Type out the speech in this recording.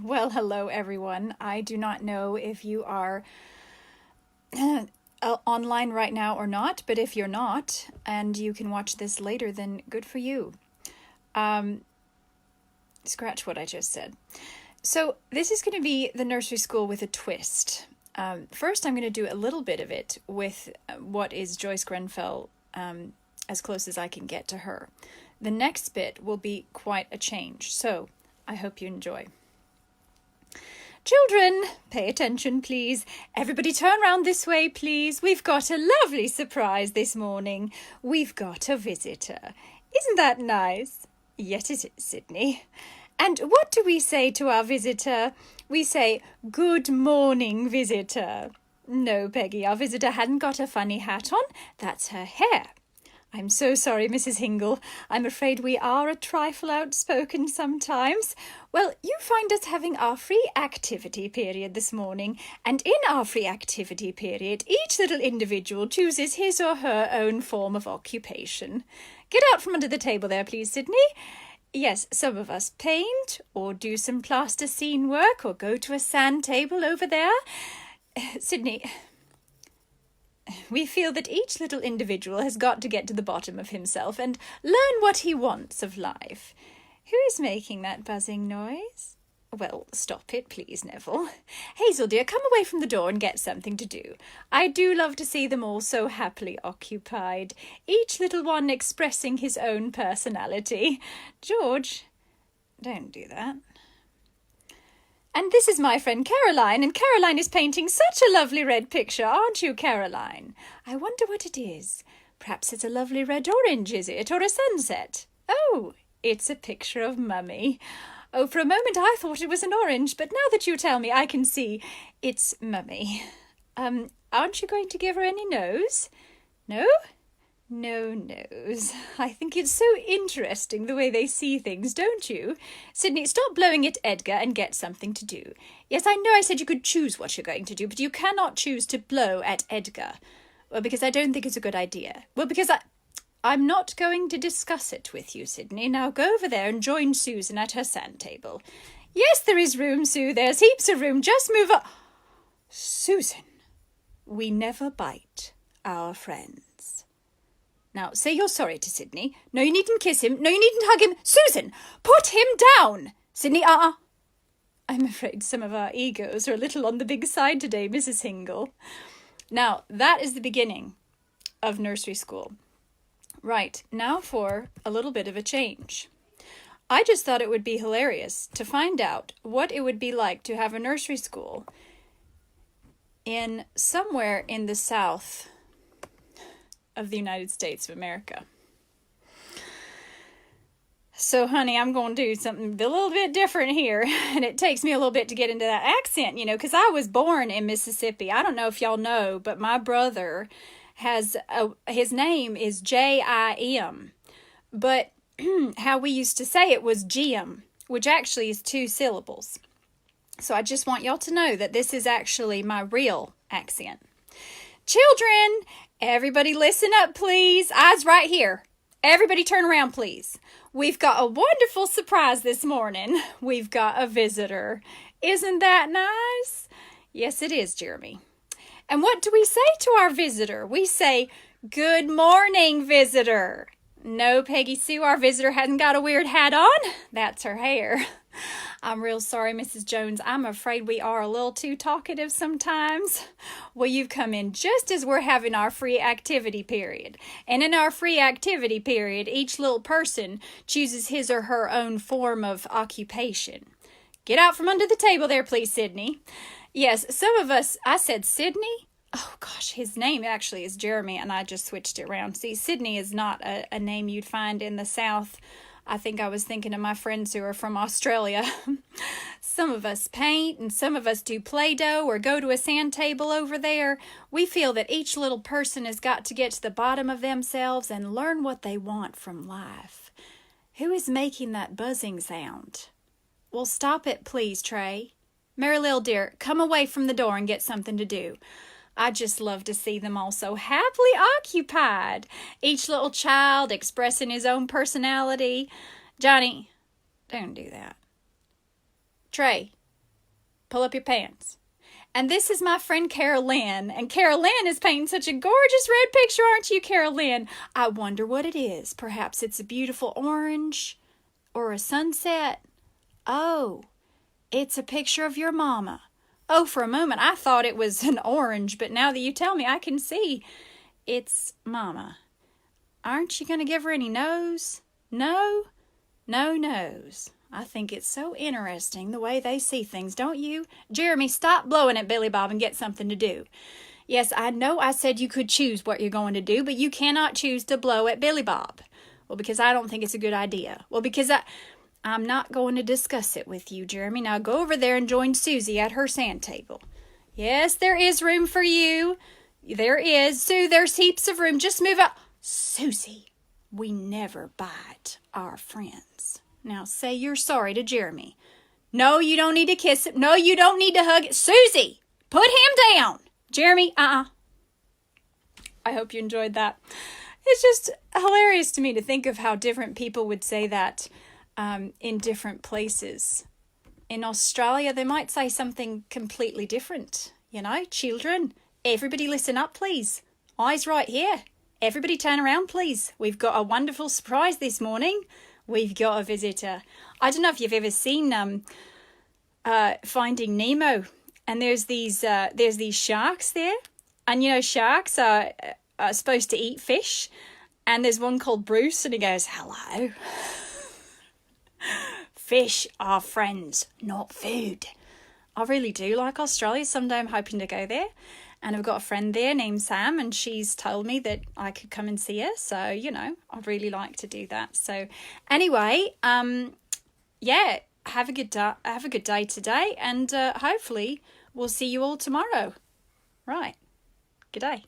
Well, hello everyone. I do not know if you are online right now or not, but if you're not and you can watch this later, then good for you. Um, Scratch what I just said. So, this is going to be the nursery school with a twist. First, I'm going to do a little bit of it with what is Joyce Grenfell, as close as I can get to her. The next bit will be quite a change, so I hope you enjoy. Children, pay attention, please. Everybody turn round this way, please. We've got a lovely surprise this morning. We've got a visitor. Isn't that nice? Yes, it is, Sydney. And what do we say to our visitor? We say, "Good morning, visitor." No, Peggy, our visitor hadn't got a funny hat on. That's her hair. I'm so sorry, Mrs. Hingle. I'm afraid we are a trifle outspoken sometimes. Well, you find us having our free activity period this morning, and in our free activity period, each little individual chooses his or her own form of occupation. Get out from under the table there, please, Sydney. Yes, some of us paint, or do some plasticine work, or go to a sand table over there. Sydney, we feel that each little individual has got to get to the bottom of himself and learn what he wants of life. Who is making that buzzing noise? Well, stop it, please, Neville. Hazel, dear, come away from the door and get something to do. I do love to see them all so happily occupied, each little one expressing his own personality. George, don't do that. And this is my friend Caroline, and Caroline is painting such a lovely red picture, aren't you, Caroline? I wonder what it is. Perhaps it's a lovely red-orange, is it, or a sunset? Oh, it's a picture of Mummy. Oh, for a moment I thought it was an orange, but now that you tell me, I can see it's Mummy. Aren't you going to give her any nose? No? No nose. I think it's so interesting the way they see things, don't you? Sydney, stop blowing at Edgar and get something to do. Yes, I know I said you could choose what you're going to do, but you cannot choose to blow at Edgar. Well, because I don't think it's a good idea. Well, because I'm not going to discuss it with you, Sydney. Now go over there and join Susan at her sand table. Yes, there is room, Sue. There's heaps of room. Just move up. Susan, we never bite our friends. Now, say you're sorry to Sydney. No, you needn't kiss him. No, you needn't hug him. Susan, put him down. Sydney, I'm afraid some of our egos are a little on the big side today, Mrs. Hingle. Now, that is the beginning of nursery school. Right, now for a little bit of a change. I just thought it would be hilarious to find out what it would be like to have a nursery school in somewhere in the south of the United States of America. So, honey, I'm going to do something a little bit different here, and it takes me a little bit to get into that accent, because I was born in Mississippi. I don't know if y'all know, but my brother has his name is Jim, but how we used to say it was Jim, which actually is 2 syllables. So I just want y'all to know that this is actually my real accent. Children, everybody listen up, please. Eyes right here. Everybody turn around, please. We've got a wonderful surprise this morning. We've got a visitor. Isn't that nice? Yes, it is, Jeremy. And what do we say to our visitor? We say, "Good morning, visitor." No, Peggy Sue, our visitor hasn't got a weird hat on. That's her hair. I'm real sorry, Mrs. Jones. I'm afraid we are a little too talkative sometimes. Well, you've come in just as we're having our free activity period. And in our free activity period, each little person chooses his or her own form of occupation. Get out from under the table there, please, Sydney. Yes, some of us, I said Sydney? Oh, gosh, his name actually is Jeremy, and I just switched it around. See, Sydney is not a name you'd find in the South. I think I was thinking of my friends who are from Australia. Some of us paint, and some of us do Play-Doh or go to a sand table over there. We feel that each little person has got to get to the bottom of themselves and learn what they want from life. Who is making that buzzing sound? Well, stop it, please, Trey. Mary Lil, dear, come away from the door and get something to do. I just love to see them all so happily occupied, each little child expressing his own personality. Johnny, don't do that. Trey, pull up your pants. And this is my friend Carol Lynn. And Carol Lynn is painting such a gorgeous red picture, aren't you, Carol Lynn? I wonder what it is. Perhaps it's a beautiful orange or a sunset. Oh, it's a picture of your mama. Oh, for a moment I thought it was an orange, but now that you tell me, I can see it's mama. Aren't you going to give her any nose? No? No nose. I think it's so interesting the way they see things, don't you? Jeremy, stop blowing at Billy Bob and get something to do. Yes, I know I said you could choose what you're going to do, but you cannot choose to blow at Billy Bob. Well, because I don't think it's a good idea. Well, because I'm not going to discuss it with you, Jeremy. Now go over there and join Susie at her sand table. Yes, there is room for you. There is. Sue, there's heaps of room. Just move up. Susie, we never bite our friends. Now say you're sorry to Jeremy. No, you don't need to kiss him. No, you don't need to hug him. Susie, put him down. Jeremy, I hope you enjoyed that. It's just hilarious to me to think of how different people would say that in different places. In Australia, they might say something completely different. You know, children, everybody listen up, please. Eyes right here. Everybody turn around, please. We've got a wonderful surprise this morning. We've got a visitor. I don't know if you've ever seen Finding Nemo, and there's these sharks there, and you know sharks are supposed to eat fish, and there's one called Bruce, and he goes, "Hello." Fish are friends, not food. I really do like Australia. Someday I'm hoping to go there. And I've got a friend there named Sam, and she's told me that I could come and see her. So, you know, I'd really like to do that. So anyway, yeah, have a good day today, and hopefully we'll see you all tomorrow. Right. Good day.